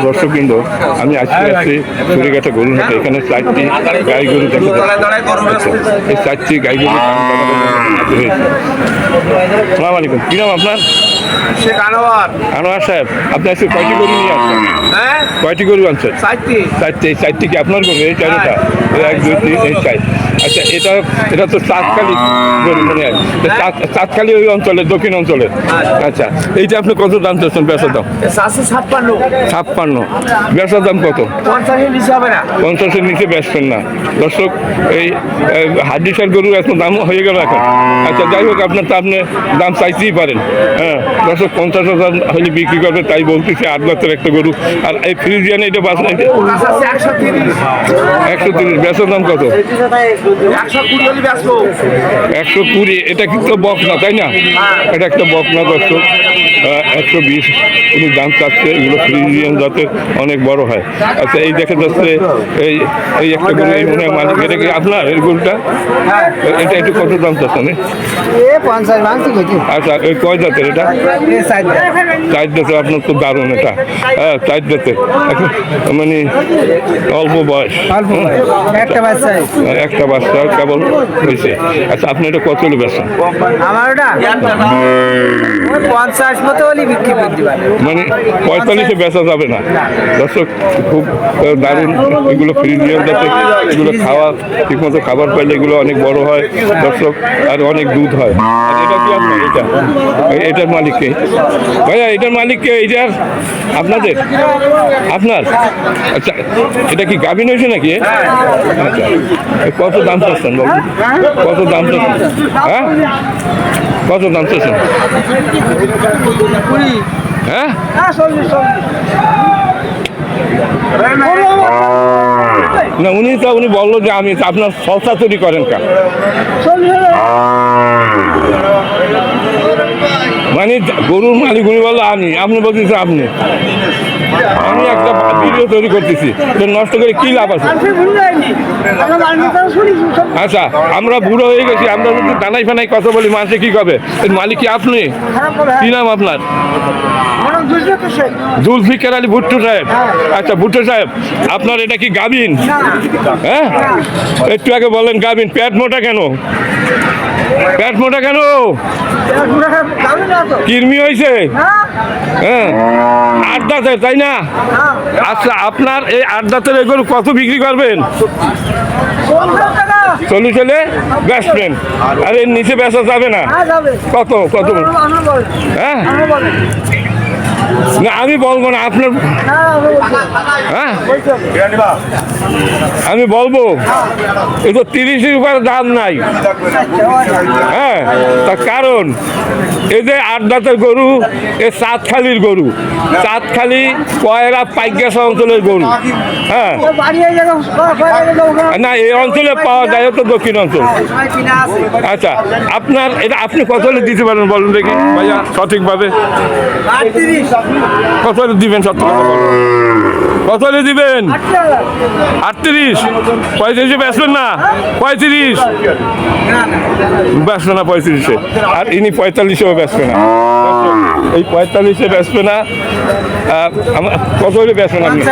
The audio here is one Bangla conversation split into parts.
দর্শকবৃন্দ, আমি আজকে আসছি চুরিঘাটা গরুর হাটে। এখানে 4টি গাই গরু দেখা যাচ্ছে। এই 4টি গাই গরু সালাম আলাইকুম। কি নাম আপনার? শেখ আনোয়ার। আনোয়ার সাহেব, আপনি আজকে কয়টি গরু নিয়ে আসছেন? হ্যাঁ, কয়টি গরু আনছেন? 4টি। 4টি। এই 4টি কি আপনার গরু? এই 4টা? 1 2 3 এই 4। আচ্ছা, এটা তো চাঁদখালি গরু মনে হয়। চাঁদখালি ওই অঞ্চলের, দক্ষিণ অঞ্চলের। আচ্ছা, এইটা আপনি কত দাম চাচ্ছেন? বেচার দাম 56। 56। বেচার দাম কত? 50-এর নিচে হবে না। 50-এর নিচে বেচবেন না। দর্শক, এই হাড্ডিসার গরু এত দাম হয়ে গেল এখন। আচ্ছা, যাই হোক, আপনার তো আপনি দাম চাইতেই পারেন। হ্যাঁ দর্শক, 50,000 হলে বিক্রি করবে, তাই বলতেছে। 8 দাঁতের একটা গরু। আর এই ফ্রিজিয়ান এটা বাঁচলেন 130। বেচার দাম কত? 120 হলে বেচবো। 120। এটা কিন্তু বক না, তাই না? এটা একটা বক না দর্শক। 120 উনি দাম চাচ্ছে। এগুলো ফ্রিজিয়ান জাতের, অনেক বড় হয়। আচ্ছা, এই দেখা যাচ্ছে এই একটা গরু, এই মনে হয় মালিক। এটা কি আপনার এই গরুটা? এটা একটু কত দাম চাচ্ছেন? 50 আচ্ছা, এই কয় জাতের এটা? 4 জাতের। আপনার তো দারুণ এটা। হ্যাঁ, 4 জাতের। মানে অল্প বয়স, একটা বাচ্চা কেবল হয়েছে। আচ্ছা, আপনি এটা কত হলে বেচেন? আমার ওটা 50 মতো হলে বিক্রি করতে পারে। মানে 45-এ বেচা যাবে না দর্শক। খুব দারুণ এগুলো ফ্রিজিয়ান জাতের। এগুলো খাওয়া ঠিকমতো খাবার পাইলে এগুলো অনেক বড় হয় দর্শক, আর অনেক দুধ হয়। আর এটা কি আপনার? এটার মালিক কে ভাইয়া? এটার মালিক কে? এইটার আপনাদের? আপনার? আচ্ছা, এটা কি গাভিন হয়েছে নাকি? আচ্ছা, কত দাম চাচ্ছেন বাবু? কত দাম চাচ্ছেন? হ্যাঁ, কত দাম চাচ্ছেন? হ্যাঁ, না উনি বললো যে আমি আপনার সস্তা তৈরি করেন কা, মানে গরুর মালিক উনি বললো আপনি বলতেছেন আমি একটা ভিডিও তৈরি করতেছি, তো নষ্ট করে কি লাভ আছে? আচ্ছা, আমরা বুড়ো হয়ে গেছি, আমরা যদি দানাই ফানাই কথা বলি, মানুষে কি করবে? এর মালিক কি আপনি? কি নাম আপনার? জুলফিকার আলী ভুট্টো সাহেব। আচ্ছা ভুট্টো সাহেব, আপনার এটা কি গাভিন? হ্যাঁ, একটু আগে বলেন গাভিন। পেট মোটা কেন? পেট মোটা কেন? কৃমি হয়েছে? হ্যাঁ, 8 দাঁতের, তাই না? আচ্ছা, আপনার এই 8 দাঁতের এই গরু কত বিক্রি করবেন? 40 হলে বেচবেন। আর এর নিচে বেচা যাবে না? কত? হ্যাঁ, না আমি বলবো না, আপনার। হ্যাঁ, আমি বলবো এই তো 30-এর উপরে দাম নাই। হ্যাঁ, তার কারণ এই যে 8 দাঁতের গরু, এ চাঁদখালির গরু, চাঁদখালি কয়রা পাইকাস অঞ্চলের গরু। হ্যাঁ, না এই অঞ্চলে পাওয়া যায় তো দক্ষিণ অঞ্চল। আচ্ছা, আপনার এটা আপনি কত হলে দিতে পারেন বলুন দেখি ভাইয়া, সঠিকভাবে কত হলে দিবেন? সত্য কথা বলুন, কত হলে দিবেন? 38। 35-এ বেচবেন না? 35 বেচবে না, 35-এ। আর ইনি 45-এও বেচবে না। এই 45-এ বেচবে না। কত হলে বেচবেন আপনি?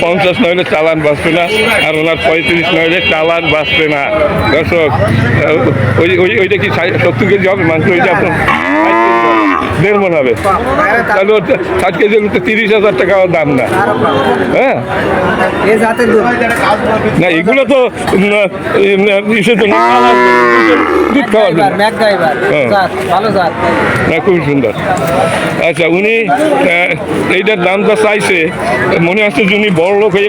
50 নইলে চালান বাঁচবে না। আর ওনার 35 নইলে চালান বাঁচবে না দর্শক। ওইটা কি 70 কেজি হবে মাংস? ওইটা আপনার 1.5 মণ হবে। তাহলে 60 কেজি হলে তো 30,000 টাকা দাম না? হ্যাঁ, না এগুলো তো দুধ খাওয়ার জন্য। না, খুবই সুন্দর। আচ্ছা, উনি এইটার দামটা চাইছে, মনে হচ্ছে উনি বড় লোক হয়ে